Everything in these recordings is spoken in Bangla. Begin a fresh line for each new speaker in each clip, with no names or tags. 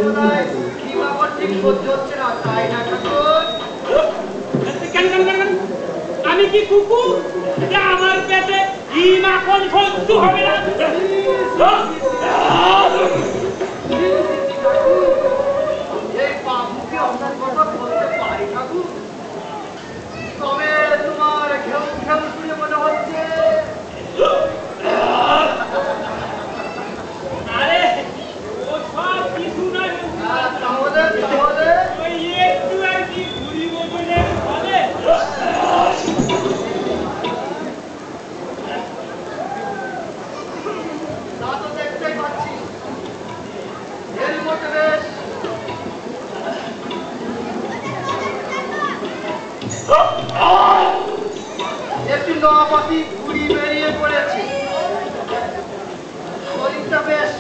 বোধহয় খিমাপর ঠিক সহ্য হচ্ছে না, তাই না ঠাকুর?
কেন কেন কেন কেন? আমি কি কুকুর যে আমার পেটে ঘি মাখন সহ্য হবে না?
এই বাবুকে আপনার কথা বলতে পারি ঠাকুর, তবে তোমার ঘেউ ঘেউ শুনে মনে হচ্ছে।
আরে ও সব কিছু নয়,
তাহলে তাহলে
ওই একটু আর কি ঘুরি বদলে হবে।
তা তো দেখতেই পাচ্ছি, এর মধ্যে বেশ একটি নবাকি ঘুড়ি বেরিয়ে পড়েছে। শরীরটা বেশ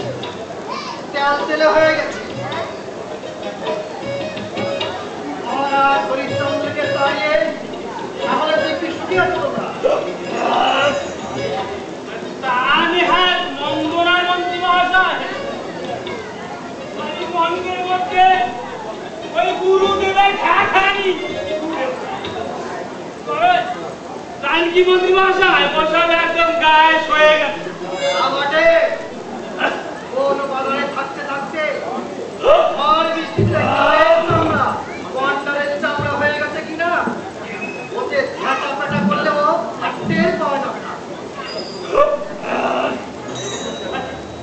তেলতেলে হয়ে গেছে। মহারাজ হরিশ্চন্দ্রকে দাঁড়িয়ে তাহলে দেখবি শুকিয়ে তোমরা।
তা নেহাত মন্দ নয় মন্ত্রী মহাশয়, এই মন্দিরের মধ্যে ওই গুরুদেবের খাখানি জানকি মন্ত্রী মহাশয় ওসব একদম গায়ে হয়ে গেছে।
আমাকে কোন বাজারে থাকতে থাকতে আর বৃষ্টিতে গায়ের চামড়া কোয়ান্টারের চামড়া হয়ে গেছে কিনা ওতে ঝাঁটা পাটা করলেও আর টের পাওয়া যাবে না।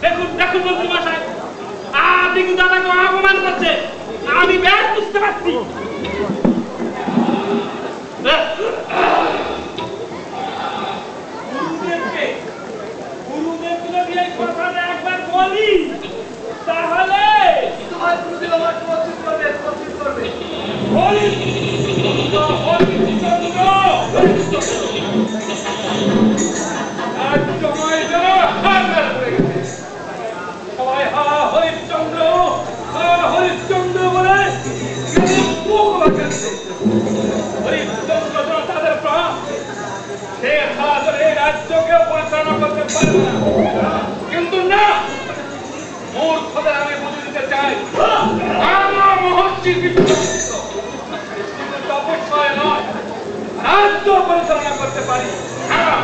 দেখুন দেখুন মন্ত্রী মশাই, আপনি কিন্তু আমাকে অপমান করছে, আমি বেশ বুঝতে পারছি। গুরুদেবকে যদি এই কথাটা একবার বলি তাহলে
তোমার গুরুদেব আমার প্রস্তুত করবে, প্রস্তুত করবে।
হরিশ্চন্দ্র আজ সময় যেন হাজার হয়ে গেছে। সবাই হা হরিশ্চন্দ্র বলে মুখ বাঁচাচ্ছে। হরিশ্চন্দ্র যেন তাদের প্রাণ, সে হাজার এই রাজ্যকে পরিচালনা করতে পারবে না। কিন্তু না, মূর্খদের আমি বুঝে দিতে চাই, আমরা মহর্ষি বিশ্বস্ত তপস্যায় নয়, রাজ্য পরিচালনা করতে পারি। হ্যাঁ,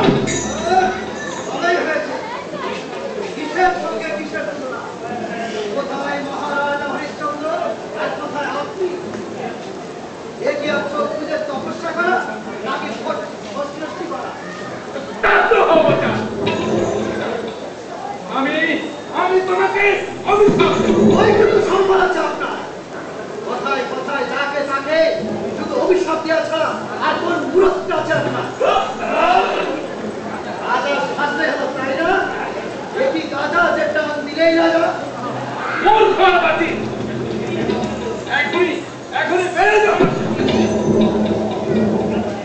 ভালোই হয়েছে। কিসের সঙ্গে কিসের তুলনা? কোথায় মহারাজা হরিশ্চন্দ্র আর কোথায় আপনি? এ কি আর চোখ বুঝে তপস্যা করা নাকি সৃষ্টি করা?
তা তো হবো না। আমি তোমাকে অভিশাপ দেব।
ওই কিন্তু সম্মান আছে আপনার। কথায় কথায় যাকে তাকে শুধু অভিশাপ দেওয়া ছাড়া আর কোন মূরত আছে আপনার? রাজা সাজলে হলো তাই না? এটি গাজা যে টান দিলেই রাজা।
মূর্খবাদী, এখনই বেড়ে যাও।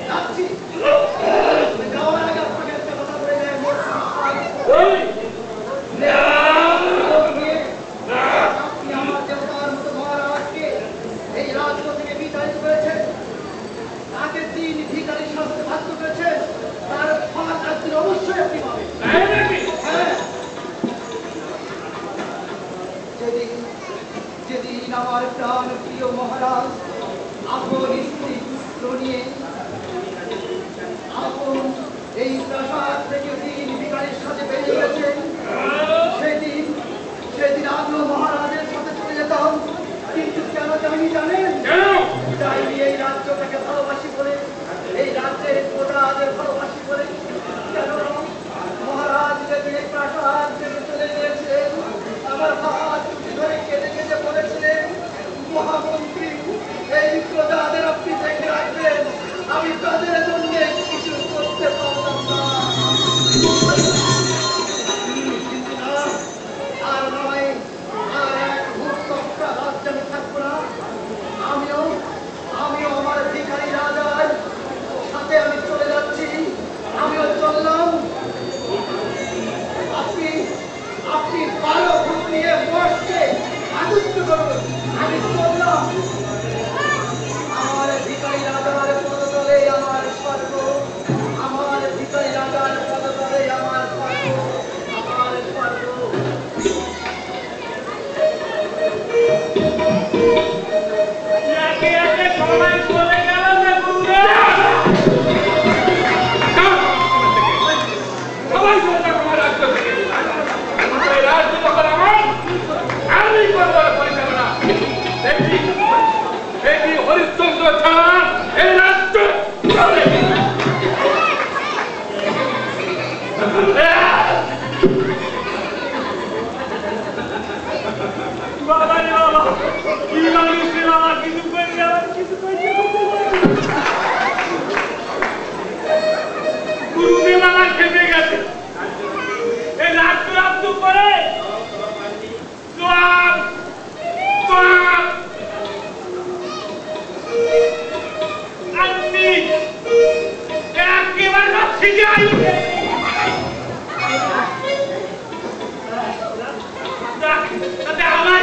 যাচ্ছি। যাওয়ার আগে আপনাকে একটা কথা বলে যায়, আপনি আমার দেবতার মতো মহারাজকে এই রাজ্য থেকে বিতাড়িত করেছেন। তাকে 3 ভিখারির শাস্তি বাধ্য করেছেন, তার ফল একদিন অবশ্যই আপনি পাবেন। হ্যাঁ, যেদিন আমার প্রাণ প্রিয় মহারাজ আপন স্ত্রী পুত্র নিয়ে আপন এই প্রাসাদ থেকে 3 ভিখারির সাথে বেরিয়ে গেছেন, সেদিন আমিও মহারাজের সাথে চলে যেতাম। কিন্তু কেন যাইনি জানেন? যাইনি এই রাজ্যটাকে ভালোবাসি বলে, এই রাজ্যের প্রজাদের ভালোবাসি বলে। কেন মহারাজ যেদিন এই প্রাসাদ থেকে চলে গিয়েছেন, আমার হাত ধরে কেঁদে কেঁদে বলেছিলেন, মহামন্ত্রী এই প্রজাদের আপনি দেখে রাখবেন, আমি তাদের জন্য কিছু করতে পারলাম না। কিন্তু না, আর নয়, আর
একে একে সবাই চলে গেল না গুরুদেব।
সবাই চলে যাক আমার রাজ্য থেকে। এই রাজ্য যখন আমার, আমি করবো পরিচালনা। দেখি হরিশ্চন্দ্র ছাড়া এই রাজ্য চলে।
বাবা রে বাবা, কি মানুষ রে বাবা, কিছু করে যাওয়ার কিছু করতে গুরুদেব আমার খেপে গেছে। এই রাত্র রাত্র করে সোয়াব সোয়াব আন্নি একেবারে না ঠিক আছে। তাতে আমার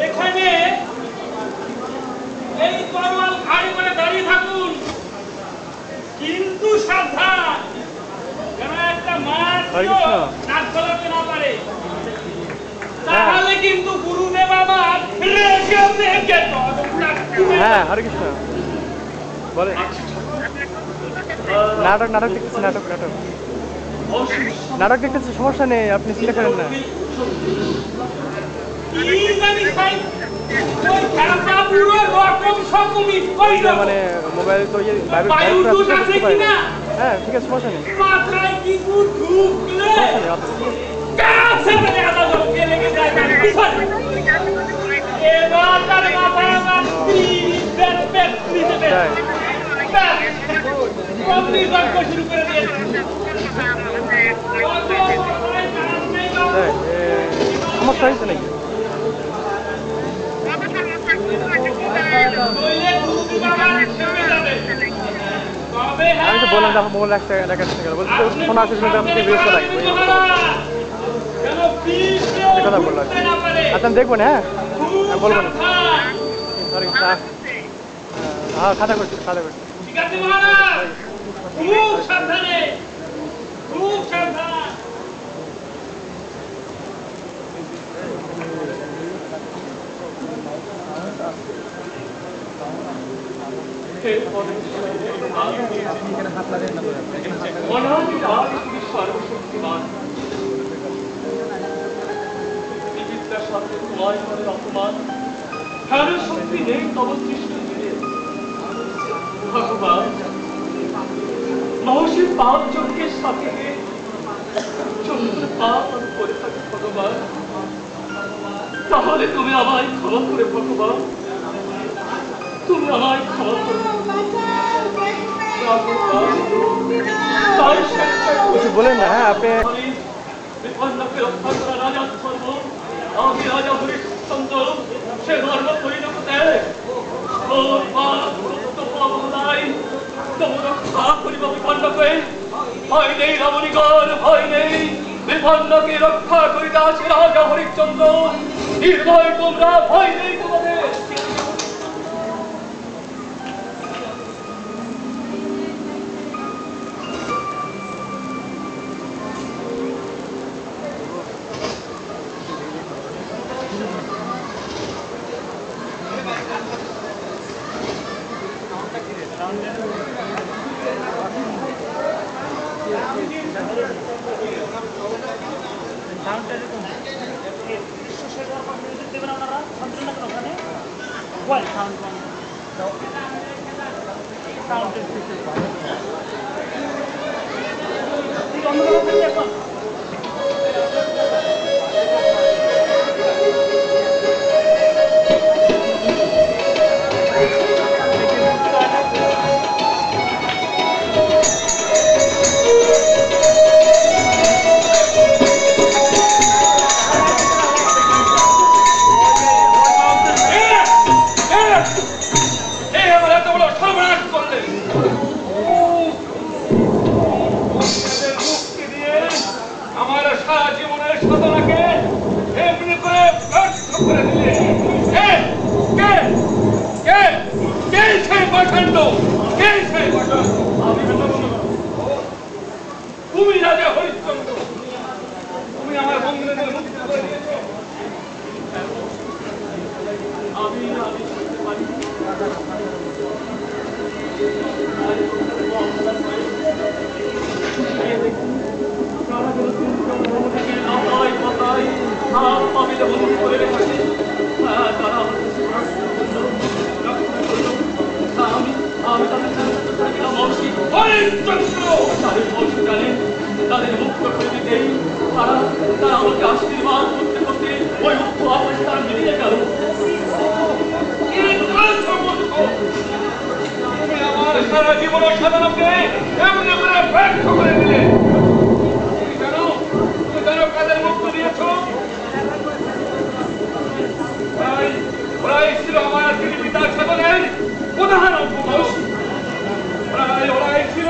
এখানে এই তরোয়াল ঘাড়ি করে দাঁড়িয়ে থাকুন, কিন্তু সাবধান যেন একটা মাছ নাক গলাতে না পারে, তাহলে কিন্তু গুরুদেব আমার রেগে রেগে
হ্যাঁ হরে কৃষ্ণ বলে নাটক নাটক দেখতেছি নাটক নাটক নাটক দেখতেছি সমস্যা নেই আপনি চিন্তা করেন না
কি জানি ভাই ওই খেলা পুরো রকম সকমি কইলো
মানে মোবাইল তো ইয়ে
বায়ুদূত আছে কিনা
হ্যাঁ ঠিক আছে সমস্যা নেই
মাথায় কিছু ঢুকলে
সমস্যা নেই
কাছে মানে আদা জলকে লেগে যায় তার পিছনে এবার তার মাথায় মারছি বের বের দিতে বের আপনি গল্প শুরু করে দিয়েছেন
সমস্যা হয়েছে নাকি আমি তো বললাম দেখো মোবাইল একটা দেখাচ্ছে গেল বলছি তো ফোন আসে শুনতে আমাকে বিরক্ত লাগে কথা বললাম আচ্ছা আমি দেখবো না হ্যাঁ আমি বলবো না সরি হ্যাঁ খাতা করছি খাতা করছি
ঠিক আছে মহারাজ খুব সাবধানে খুব সাবধান
শক্তি নেই তব সৃষ্ট ভগবান মহর্ষির পাপ যজ্ঞের সাথে চন্দ্রের পাপ আমি করে থাকি ভগবান তাহলে তুমি আমায় ক্ষমা করে ভগবান তুমি আমায় ক্ষমা করে
কিছু বলেন না হ্যাঁ আপনি
বিপন্নকে রক্ষা করা রাজা ধর্ম আমি রাজা হরিশ্চন্দ্র সে ধর্ম পরিণতে ভয় নেই রমণীগণ ভয় নেই বিপন্নকে রক্ষা করিতে আছে রাজা হরিশ্চন্দ্র নির্ভয় তোমরা ভয় নেই তোমাদের কাণ্ড কে সে? তুমি রাজা হরিশ্চন্দ্র, তুমি আমার বন্ধুদের মুক্ত করে দিয়েছ। আমি বুঝতে পারি তাদের মুক্ত করে দিতে তারা আমাকে আশীর্বাদ করতে করতে ওই মুক্ত আকাশে তারা মিলিয়ে গেল। আমার সারা জীবন সাধারণকে এমন করে ব্যর্থ করে দিলে। তুমি জানো কাদের মুক্ত দিয়েছ? ওরাই ছিল আমার পিতার সাধনের প্রধান অঙ্গবশ। ওরাই ছিল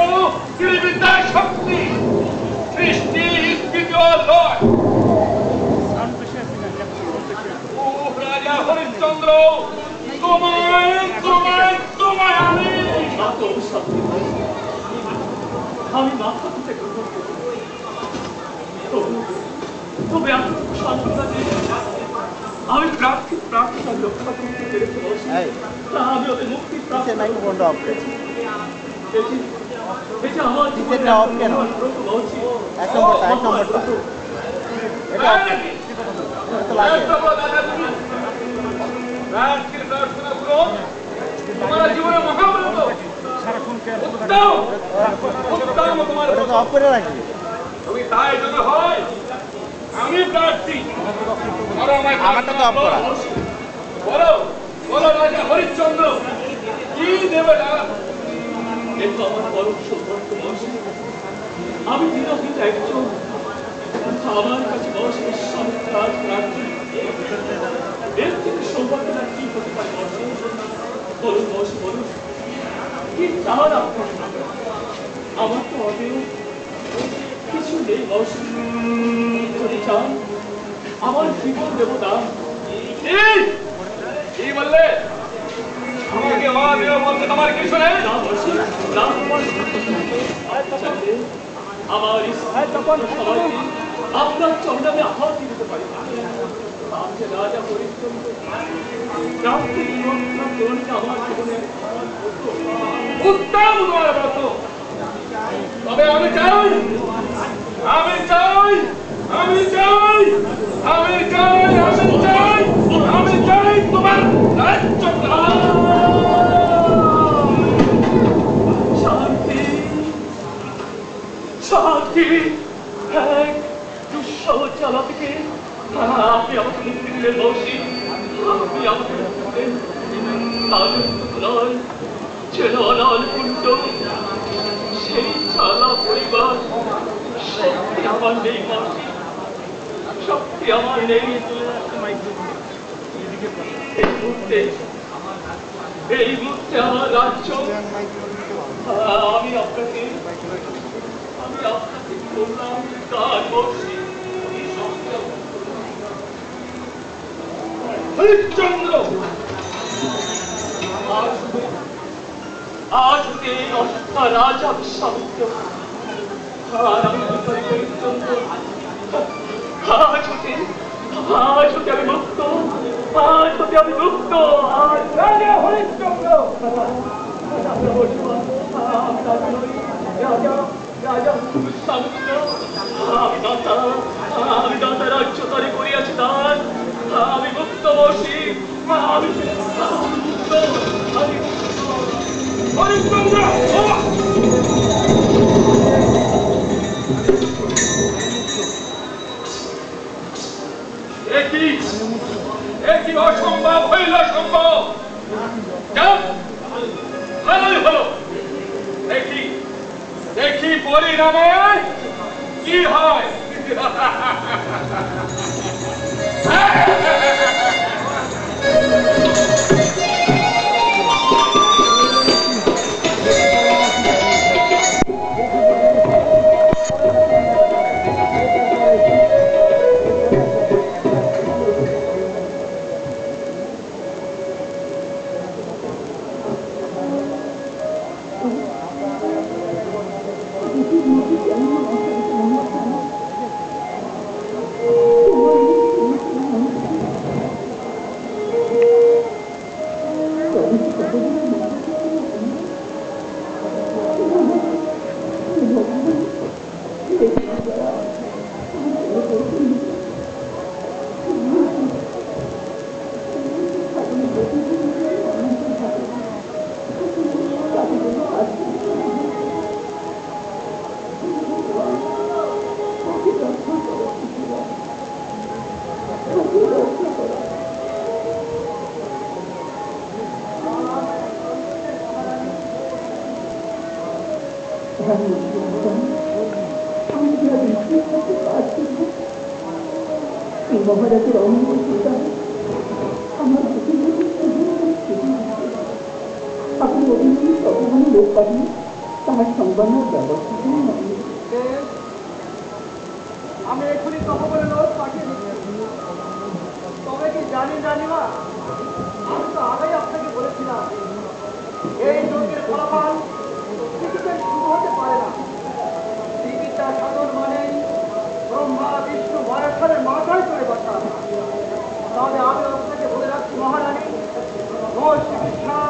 পিতার শক্তি, সৃষ্টি স্থিতিও লয়। ও রাজা হরিশ্চন্দ্র, তোমায় তোমায় তোমায় আমি মাথা দিতে তবে আমি প্রার্থী রক্ষা করতে পেরেছি। আমি ওদের মুক্তি প্রাপ্ত আমার জীবনে তোমার জীবনে মহাব্রত তুমি তাই যদি হয় আমি প্রার্থী। বলো বলো রাজা হরিশ্চন্দ্র কি দেবে? আমার পরম সৌভাগ্য বসে আমি দিনহিত একজন আমার কাছে বসে সন্তান প্রার্থী। এর থেকে সৌভাগ্য না কি হতে পারে? বলুন বসে বলুন কি চান আপনার? আমার তো অনেক কিছু নেই বসে, যদি চান আমার জীবন দেবতা। কি বললে? আমাকে বলতে তোমার কিছু নেই? আমার সবাইকে আপনার চরণে আহ্বান দিতে পারি। রাজা হরিশ্চন্দ্র আমার জীবনে উত্তম ব্রত। তবে আমি চাই আমি চাই আমি চাই আমি চাই আমি চাই আমি চাই তোমার রাজ্য। শান্তি শান্তি এক দুঃসহ চালাকে আপনি আমাকে মুক্তি দিলেন বসি। আপনি আমাকে মুক্তি দিলেন ছিল অনল কুণ্ড, সেই চালা পরিবার শক্তি আমার নেই বসি, শক্তি আমার নেই। এই মুহূর্তে আমার রাজ্য আমি আপনাকে বললাম কাজ বসি। হরিশ্চন্দ্র আজ হতে রাজা বিশ্বামিত্র আর আমি হরিশ্চন্দ্র আজ হতে আমি মুক্ত, আজ হতে আমি মুক্ত। আজ রাজা হরিশ্চন্দ্র রাজা বিশ্বামিত্র আমি দাতা রাজ্য তারি করিয়াছি দান। আমি মুক্ত বসি, আমি মুক্ত। হরিশ্চন্দ্র একই অসম্ভব হইল সম্ভব। ভালোই হলো, দেখি দেখি পরিণামে কি হয়।
এই মহারাজের অনুমতি আমার আপনি অভিনয় ততখানি লোক পাঠিয়ে তাহার সম্মানের ব্যবস্থা করুন।
আমি এখনই তহবিলের লোক পাঠিয়ে দিচ্ছি। তবে কি জানিমা, আমি তো আগেই আপনাকে বলেছিলাম এই যজ্ঞের ফলাফল কিছুতেই শুরু হতে পারে না। চিকিৎসা সাধন মানে ব্রহ্মা বিষ্ণু মহেশ্বরের মাথায় করে বসা। তাহলে আমি আপনাকে বলে রাখছি মহারানী,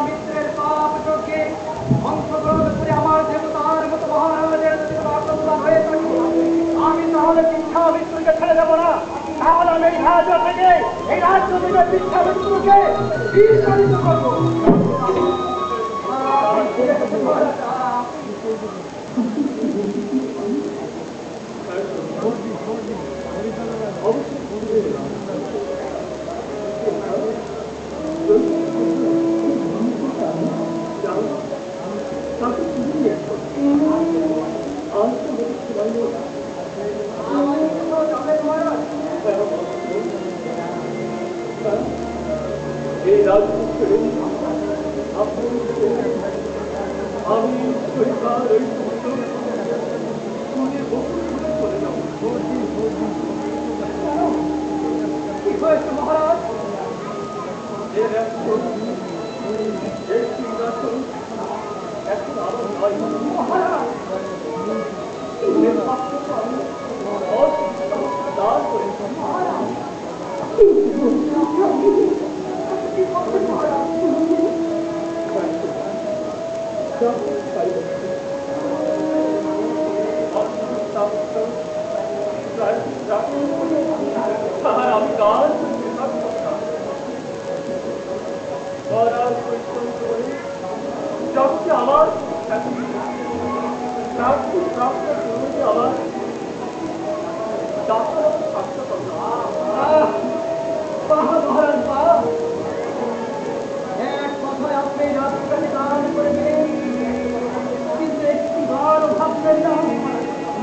মিত্রের পাপ যজ্ঞে অংশগ্রহণ করে আমার দেবতার মতো মহারাজের যদি আক্রমণ হয়ে থাকে, আমি তাহলে দীক্ষা মৃত্যুকে ছেড়ে দেবো না। তাহলে আমি এই রাজ্য থেকে এই রাজ্য থেকে দীক্ষা মৃত্যুকে বিতাড়িত করবো।
এই রাজপুত্র আমি পরিবার ওই চলে যাব।
কি হয়েছে মহারাজ?
এই সিংহাসন এখন আমার নয়
মহারাজ,
দান করেছি। তাহার আমি দান যখন আমার প্রাপ্ত আমার
মহারাজ বাহ, এক কথায় আপনি রাজধানী দান করে দিলেন, কিন্তু একটি বার ভাববেন না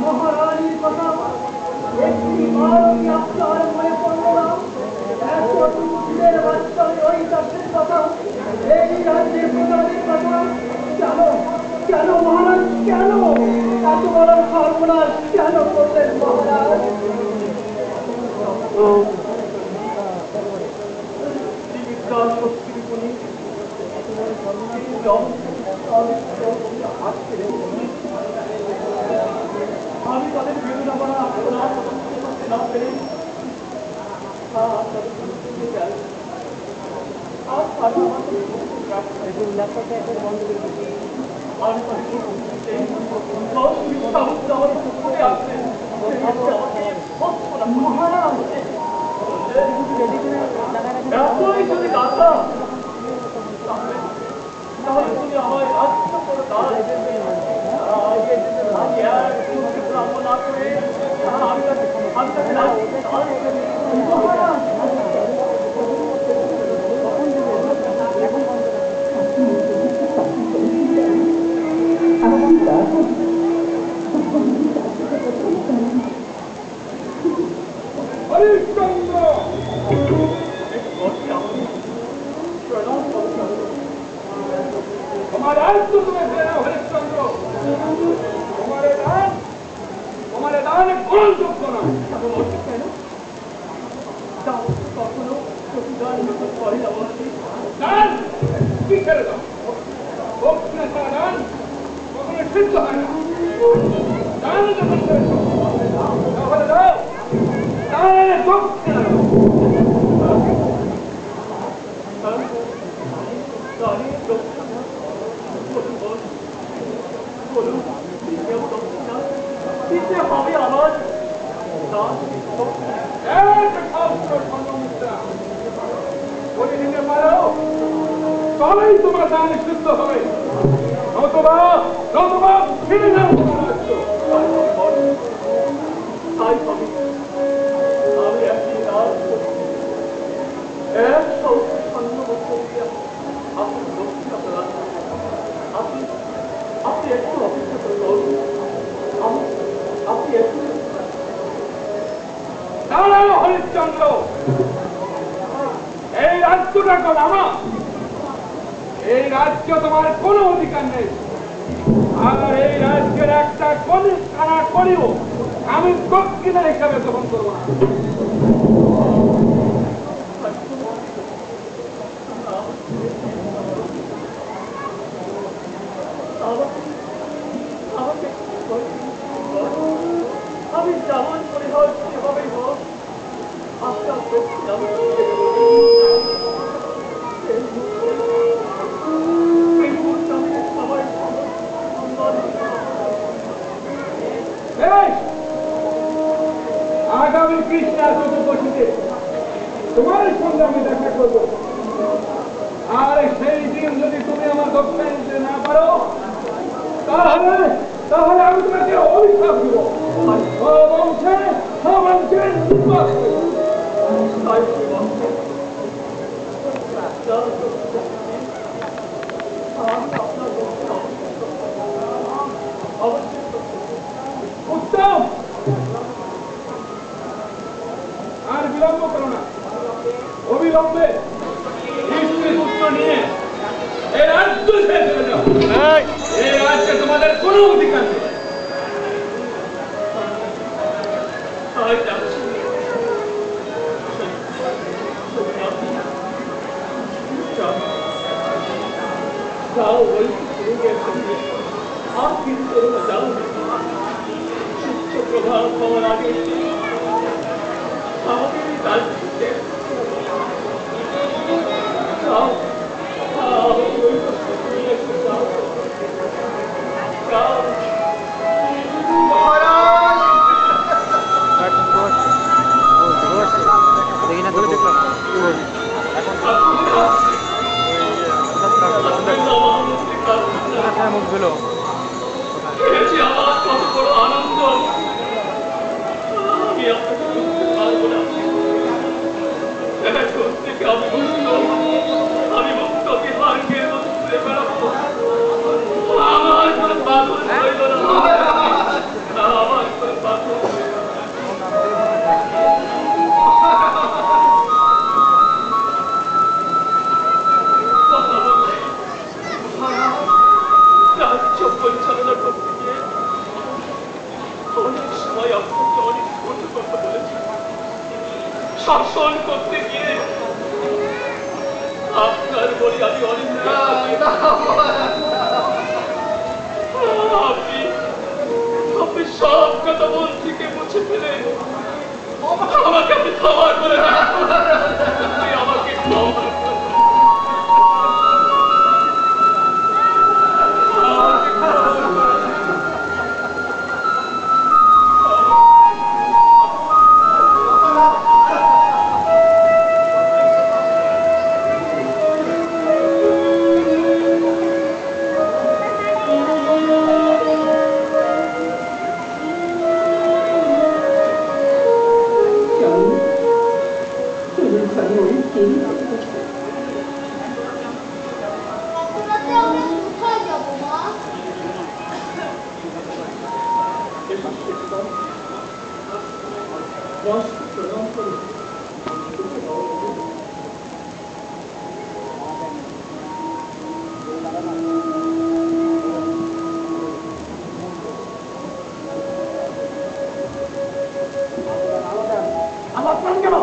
মহারানীর কথা। একটি বার কি আপনার মনে পড়ল না এত দুঃখের বাচ্চা ওই চাষের কথা, এই রাজ্যের প্রজাদের কথা? কেন কেন মহারাজ, কেন এত বড় সর্বনাশ কেন করলেন মহারাজ?
আমি তাদের বেদনা করা না পেরে
মহারাজ
এতই যদি দাদা তাহলে তুমি আমার রাজ্য করে দাঁড় না করে আমি হরিশ্চন্দ্র তোমার রাজ্য তুমি ফেরে নাও হরিশ্চন্দ্র। তোমার দান কোন যোগ্য না। কখনো প্রতিদান করে দান কি ছেড়ে দাও। দক্ষিণা ছাড়া দান কখনো সিদ্ধ হয় না। দান যখন করেছ তাহলে দাও, দানের দক্ষিণা দিতে হবে আমার তবেই তোমার দান সিদ্ধ হবে, নতুবা ফিরে যাও। তাই হবে আমি একটি দান করি, 156 বছর আপনি দক্ষিণা প্রদান, আপনি একটু অপেক্ষা করে
কেবল আমার। এই রাজ্য তোমার কোনো অধিকার নেই। আর এই রাজ্যের একটা কানা করিও আমি দক্ষিণা হিসাবে গ্রহণ করব না।
আমি যেমন করে হোক সেভাবেই হোক আপনার
আগামী কৃষ্ণা চতুর্দশীতে তোমার সঙ্গে আমি দেখা করব। আর সেই দিন যদি তুমি আমার দক্ষিণা দিতে না পারো তাহলে তাহলে আমি তোমাকে অভিশাপ দিব। বংশে উত্তম। আর বিলম্ব করো না, অবিলম্বে পুত্র নিয়ে এই রাজ্য ছেড়ে চলে যাও। এই রাজ্যে তোমাদের কোনো অধিকার নেই।
যাও ওই আর কিছু করো না, যাও প্রভাব পাওয়ার আগে আমাকে রাজ্যে যাও যাও
দেখি না তো দেখলাম মুখ গুলো
আমার কত বড় আনন্দ। আমি আপনাকে বুঝতে পারবো না। এখন থেকে আমি মুক্ত বিহারকের মতো ঘুরে বেড়াবো। আমার কোনো বাঁধন রইল না, আমার কোনো বাঁধন রইল না। রাজ্য পরিচালনা করতে গিয়ে অনেক সময় আপনাকে অনেক কটু কথা বলেছি। শাসন করতে গিয়ে আপনার বলি আমি অনেক আপনি সব কথা মন থেকে মুছে ফেলে আমাকে আপনি ক্ষমা করে দেন। আপনি আমাকে ক্ষমা করে দেন।
আমার প্রাণ গেল।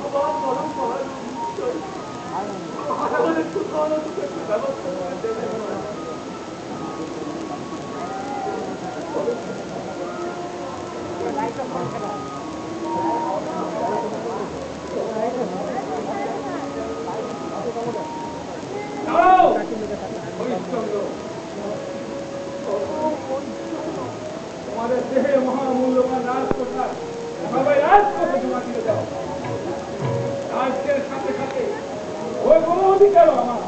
ভগবান বরং মহান আমাদের একটু খাওয়ানো একটু ব্যবস্থা করে দেবে
তোমাদের দেহে মহামূল্যবান রাজপ্রসাদ সবাই রাজপথে জমা দিয়ে দাও। রাজ্যের সাথে সাথে ওই কোনো অধিকারও আমার।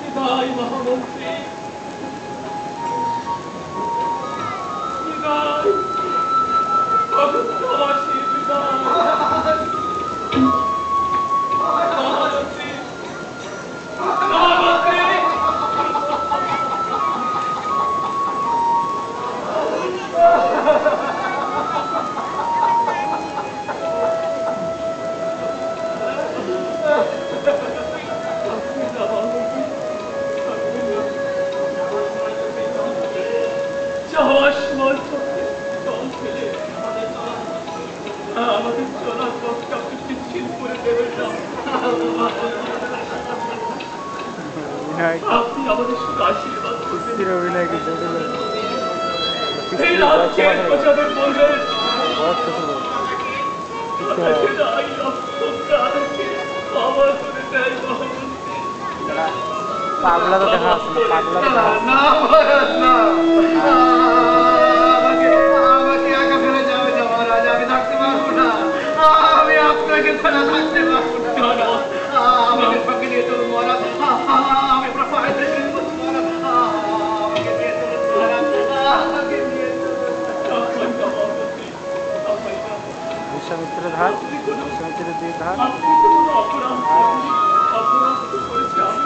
বিদায় মহামন্ত্রী বিদায় অগত্যবাসী বিদায় মহামন্ত্রী মহামন্ত্রী যাওয়ার সময় জল ফেলে আমাদের চলার পথটা আপনি নিশ্চিত করে দেবেন না। আপনি আমাদের শুধু আশীর্বাদ করবেন। এই রাজ্যের প্রজাদের বলবেন এই রক্তটা আমাদেরকে ক্ষমা করে দেয় মহামন্ত্রী।
পাগলা তো দেখা আছে পাগলা তো দেখা
না মহারাজ না আমাকে একা ফেলে যাবে না মহারাজ, আমি থাকতে পারবো না, আমি আপনাকে ছাড়া থাকতে পারবো না। আমাকে সঙ্গে নিয়ে চলুন মহারাজ, আমি আপনার পায়ে ধরে বলছি মহারাজ, আমাকে নিয়ে চলুন মহারাজ, আমাকে নিয়ে
বিশ্বামিত্রের ধার বিশ্বামিত্রের দুই ধার
আপনি তো কোনো অপরাধ করেননি, অপরাধ তো করেছি আমি।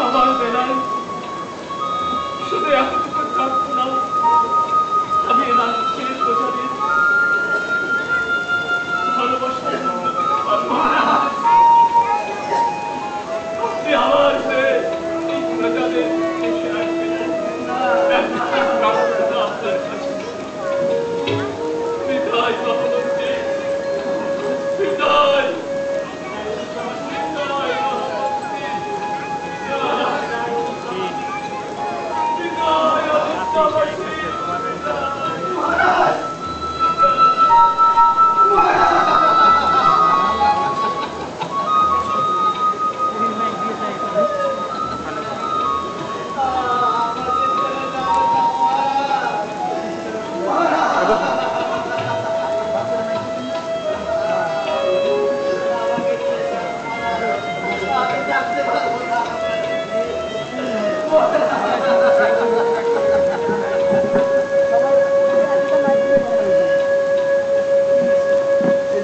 আমার বেলায় শুধু এতটুকু থাকতো না, আমি রাজ্যের প্রজাদের ভালোবাসা আপনি আমার হয়ে এই প্রজাদের এসে আসবেন আপনার কাছে। বিদায় মহামন্ত্রী বিদায় বিদায় মহামন্ত্রী বিদায়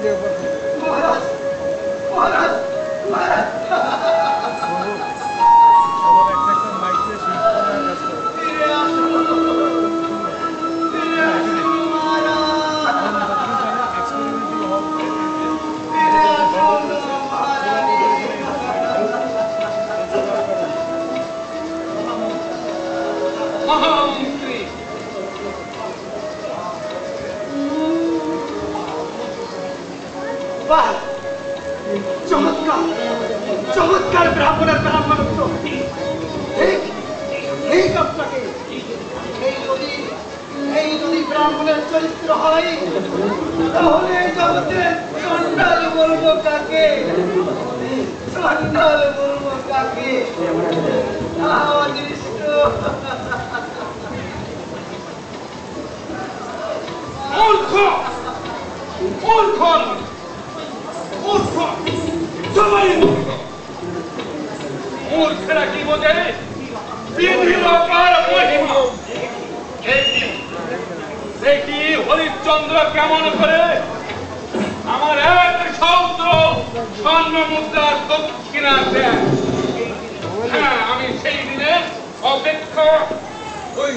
অবিদ্যাবাসী
বাহ, চমৎকার চমৎকার ব্রাহ্মণের ব্রাহ্মণত্ব, ঠিক আপনাকে। এই যদি ব্রাহ্মণের চরিত্র হয় তাহলে এই জগতে চণ্ডাল বলবো কাকে, চণ্ডাল বলবো কাকে? অদৃষ্ট
মূর্খ মূর্খ মূর্খ সবাই মূর্খ মূর্খেরা কি বোঝে পৃথিবীর অপার মহিমা দেখি হরিশ্চন্দ্র কেমন করে আমার এক সহস্র স্বর্ণ মুদ্রা দক্ষিণা দেন। হ্যাঁ, আমি সেই দিনে অপেক্ষা করি।